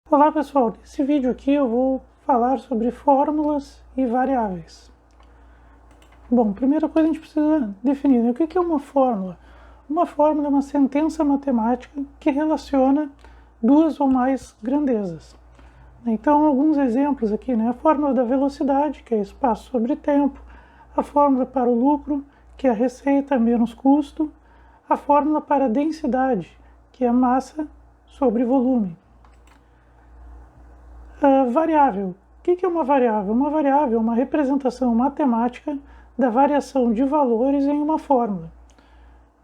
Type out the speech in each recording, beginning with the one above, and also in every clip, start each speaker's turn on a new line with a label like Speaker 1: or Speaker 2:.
Speaker 1: Olá pessoal, nesse vídeo aqui eu vou falar sobre fórmulas e variáveis. Bom, primeira coisa a gente precisa definir, né? O que é uma fórmula? Uma fórmula é uma sentença matemática que relaciona duas ou mais grandezas. Então, alguns exemplos aqui, né? A fórmula da velocidade, que é espaço sobre tempo, a fórmula para o lucro, que é a receita menos custo, a fórmula para a densidade, que é massa sobre volume. Variável. O que é uma variável? Uma variável é uma representação matemática da variação de valores em uma fórmula.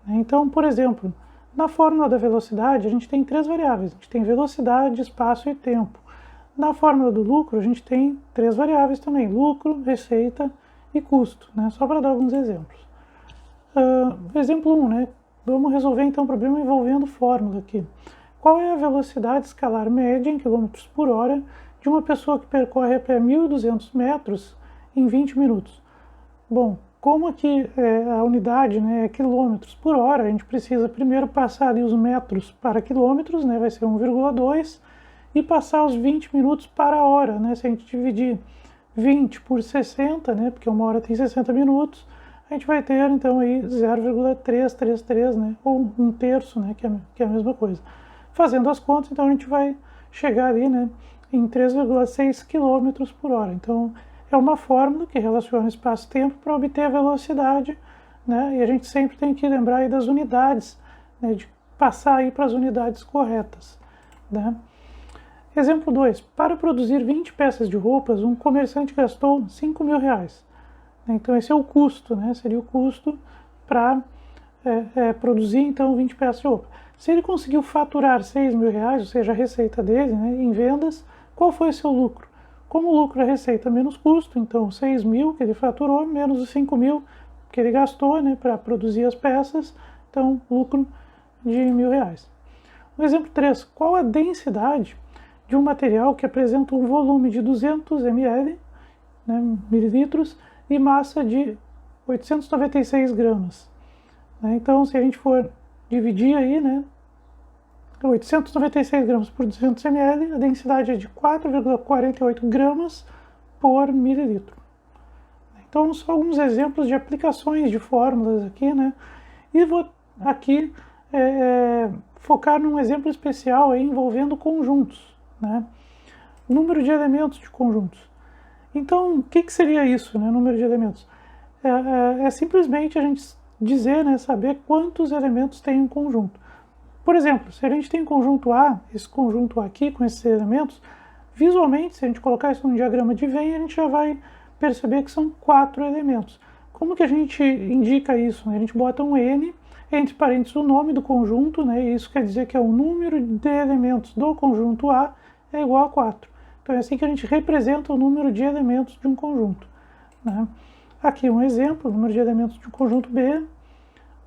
Speaker 1: Então, por exemplo, na fórmula da velocidade, a gente tem três variáveis. A gente tem velocidade, espaço e tempo. Na fórmula do lucro, a gente tem três variáveis também: lucro, receita e custo, né? Só para dar alguns exemplos. Exemplo 1, né? Vamos resolver então um problema envolvendo fórmula aqui. Qual é a velocidade escalar média em km por hora de uma pessoa que percorre a pé 1.200 metros em 20 minutos? Bom, como aqui a unidade, né, é quilômetros por hora, a gente precisa primeiro passar ali os metros para quilômetros, né, vai ser 1,2, e passar os 20 minutos para a hora, né, se a gente dividir 20 por 60, né, porque uma hora tem 60 minutos, a gente vai ter então aí 0,333, né, ou um terço, né, que é a mesma coisa. Fazendo as contas, então a gente vai chegar ali, né, em 3,6 km por hora. Então, é uma fórmula que relaciona espaço-tempo para obter a velocidade, né, e a gente sempre tem que lembrar aí das unidades, né, de passar aí para as unidades corretas, né. Exemplo 2. Para produzir 20 peças de roupas, um comerciante gastou R$5.000. Então, esse é o custo, né, seria o custo para produzir, então, 20 peças de roupa. Se ele conseguiu faturar R$6.000, ou seja, a receita dele, né, em vendas, qual foi o seu lucro? Como o lucro é receita menos custo, então 6.000 que ele faturou, menos os 5.000 que ele gastou, né, para produzir as peças, então lucro de R$1.000. No exemplo 3, qual a densidade de um material que apresenta um volume de 200 ml, né, mililitros, e massa de 896 gramas? Então, se a gente for dividir aí, né, 896 gramas por 200 ml, a densidade é de 4,48 gramas por mililitro. Então, só alguns exemplos de aplicações de fórmulas aqui, né, e vou aqui focar num exemplo especial aí envolvendo conjuntos, né, número de elementos de conjuntos. Então, o que seria isso, né, número de elementos? É simplesmente a gente dizer, né, saber quantos elementos tem um conjunto. Por exemplo, se a gente tem conjunto A, esse conjunto A aqui com esses elementos, visualmente, se a gente colocar isso num diagrama de Venn, a gente já vai perceber que são 4 elementos. Como que a gente indica isso? A gente bota um N, entre parênteses o nome do conjunto, né, e isso quer dizer que o número de elementos do conjunto A é igual a 4. Então é assim que a gente representa o número de elementos de um conjunto, né? Aqui um exemplo, o número de elementos de um conjunto B,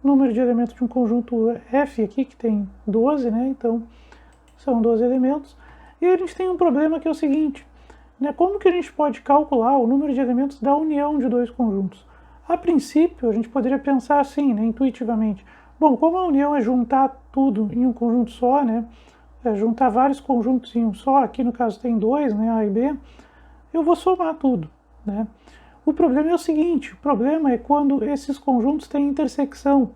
Speaker 1: número de elementos de um conjunto F aqui, que tem 12, né? Então, são 12 elementos. E a gente tem um problema que é o seguinte, né? Como que a gente pode calcular o número de elementos da união de dois conjuntos? A princípio, a gente poderia pensar assim, né, intuitivamente. Bom, como a união é juntar tudo em um conjunto só, né? Juntar vários conjuntos em um só, aqui no caso tem 2, né, A e B, eu vou somar tudo, né? O problema é o seguinte, o problema é quando esses conjuntos têm intersecção,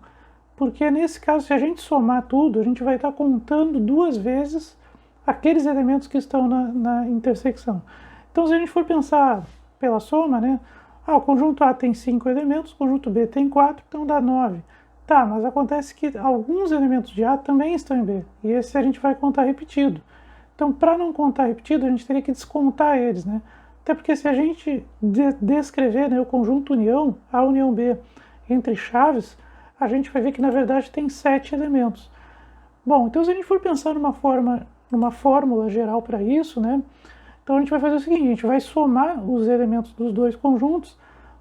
Speaker 1: porque nesse caso, se a gente somar tudo, a gente vai estar contando duas vezes aqueles elementos que estão na intersecção. Então, se a gente for pensar pela soma, né, o conjunto A tem 5 elementos, o conjunto B tem 4, então dá 9. Tá, mas acontece que alguns elementos de A também estão em B, e esse a gente vai contar repetido. Então, para não contar repetido, a gente teria que descontar eles, né? Até porque se a gente descrever, né, o conjunto união, A união B, entre chaves, a gente vai ver que na verdade tem 7 elementos. Bom, então se a gente for pensar numa fórmula geral para isso, né, então a gente vai fazer o seguinte, a gente vai somar os elementos dos dois conjuntos,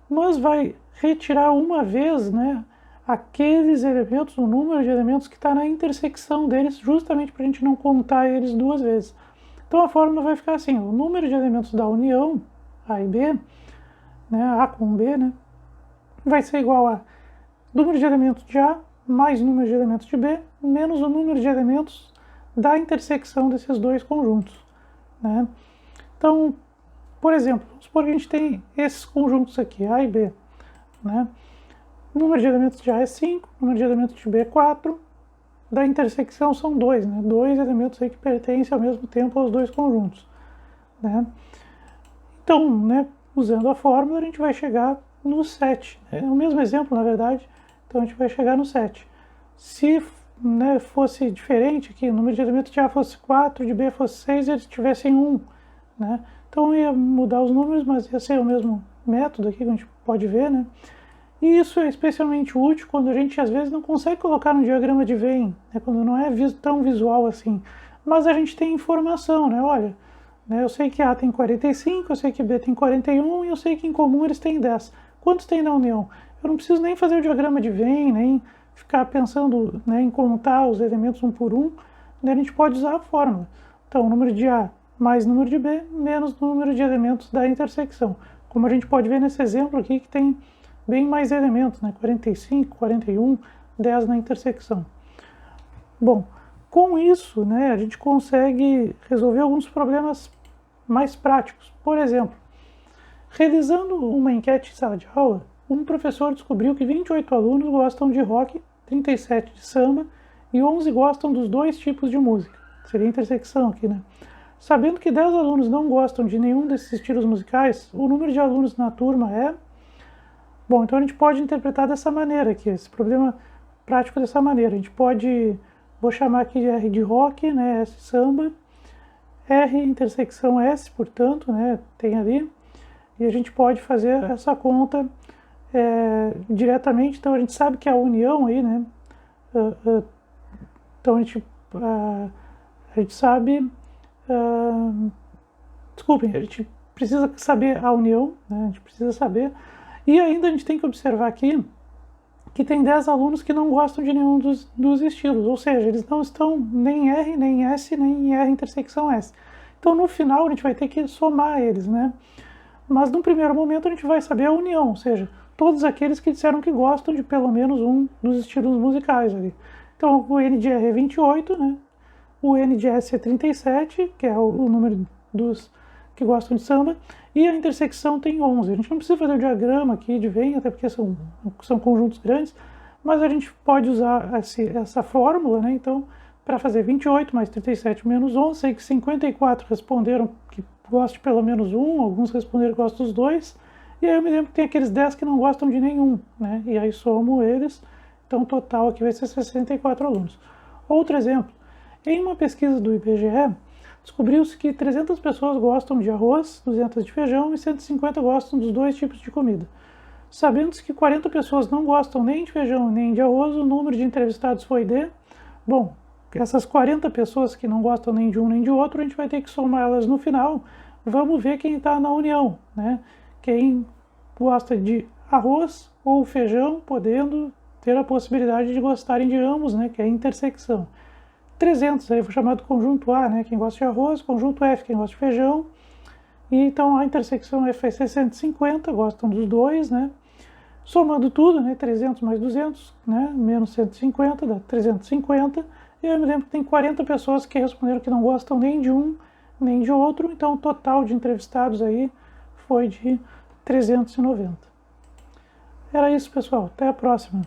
Speaker 1: mas vai retirar uma vez, né, aqueles elementos, o número de elementos que está na intersecção deles, justamente para a gente não contar eles duas vezes. Então a fórmula vai ficar assim, o número de elementos da união, A e B, né, A com B, né, vai ser igual a número de elementos de A mais número de elementos de B, menos o número de elementos da intersecção desses dois conjuntos. né? Então, por exemplo, vamos supor que a gente tem esses conjuntos aqui, A e B, né? O número de elementos de A é 5, o número de elementos de B é 4, da intersecção são 2, né? 2 elementos aí que pertencem ao mesmo tempo aos dois conjuntos, né? Então, né, usando a fórmula, a gente vai chegar no 7. É o mesmo exemplo, na verdade, então a gente vai chegar no 7. Se, né, fosse diferente aqui, o número de elementos de A fosse 4, de B fosse 6 e eles tivessem 1, né? Então ia mudar os números, mas ia ser o mesmo método aqui que a gente pode ver, né? E isso é especialmente útil quando a gente às vezes não consegue colocar no diagrama de Venn, né? Quando não é tão visual assim. Mas a gente tem informação, né? Olha, né, eu sei que A tem 45, eu sei que B tem 41 e eu sei que em comum eles têm 10. Quantos tem na união? Eu não preciso nem fazer o diagrama de Venn, nem ficar pensando, né, em contar os elementos um por um, né? A gente pode usar a fórmula. Então, o número de A mais o número de B menos o número de elementos da intersecção. Como a gente pode ver nesse exemplo aqui, que tem bem mais elementos, né? 45, 41, 10 na intersecção. Bom, com isso, né, a gente consegue resolver alguns problemas mais práticos. Por exemplo, realizando uma enquete em sala de aula, um professor descobriu que 28 alunos gostam de rock, 37 de samba e 11 gostam dos dois tipos de música. Seria a intersecção aqui, né? Sabendo que 10 alunos não gostam de nenhum desses estilos musicais, o número de alunos na turma é... Bom, então a gente pode interpretar dessa maneira aqui, esse problema prático dessa maneira. A gente pode, vou chamar aqui de R de rock, né, S samba, R intersecção S, portanto, né, tem ali, e a gente pode fazer essa conta diretamente. Então a gente sabe que a união aí, né, então a gente sabe, desculpem, a gente precisa saber a união, né, a gente precisa saber, e ainda a gente tem que observar aqui que tem 10 alunos que não gostam de nenhum dos estilos, ou seja, eles não estão nem em R, nem em S, nem em R intersecção S. Então, no final, a gente vai ter que somar eles, né? Mas, no primeiro momento, a gente vai saber a união, ou seja, todos aqueles que disseram que gostam de pelo menos um dos estilos musicais ali. Então, o N de R é 28, né? O N de S é 37, que é o número dos que gostam de samba, e a intersecção tem 11. A gente não precisa fazer o diagrama aqui de Venn, até porque são conjuntos grandes, mas a gente pode usar essa fórmula, né? Então, para fazer 28 mais 37 menos 11, sei que 54 responderam que gostam de pelo menos um, alguns responderam que gostam dos dois, e aí eu me lembro que tem aqueles 10 que não gostam de nenhum, né? E aí somo eles, então o total aqui vai ser 64 alunos. Outro exemplo, em uma pesquisa do IBGE, descobriu-se que 300 pessoas gostam de arroz, 200 de feijão e 150 gostam dos dois tipos de comida. Sabendo-se que 40 pessoas não gostam nem de feijão nem de arroz, o número de entrevistados foi de... Bom, essas 40 pessoas que não gostam nem de um nem de outro, a gente vai ter que somar elas no final. Vamos ver quem está na união, né? Quem gosta de arroz ou feijão, podendo ter a possibilidade de gostarem de ambos, né? Que é a intersecção. 300, aí foi chamado conjunto A, né? Quem gosta de arroz, conjunto F, quem gosta de feijão. E então a intersecção F vai ser 150, gostam dos dois, né? Somando tudo, né? 300 mais 200, né? Menos 150, dá 350. E eu me lembro que tem 40 pessoas que responderam que não gostam nem de um, nem de outro. Então o total de entrevistados aí foi de 390. Era isso, pessoal. Até a próxima.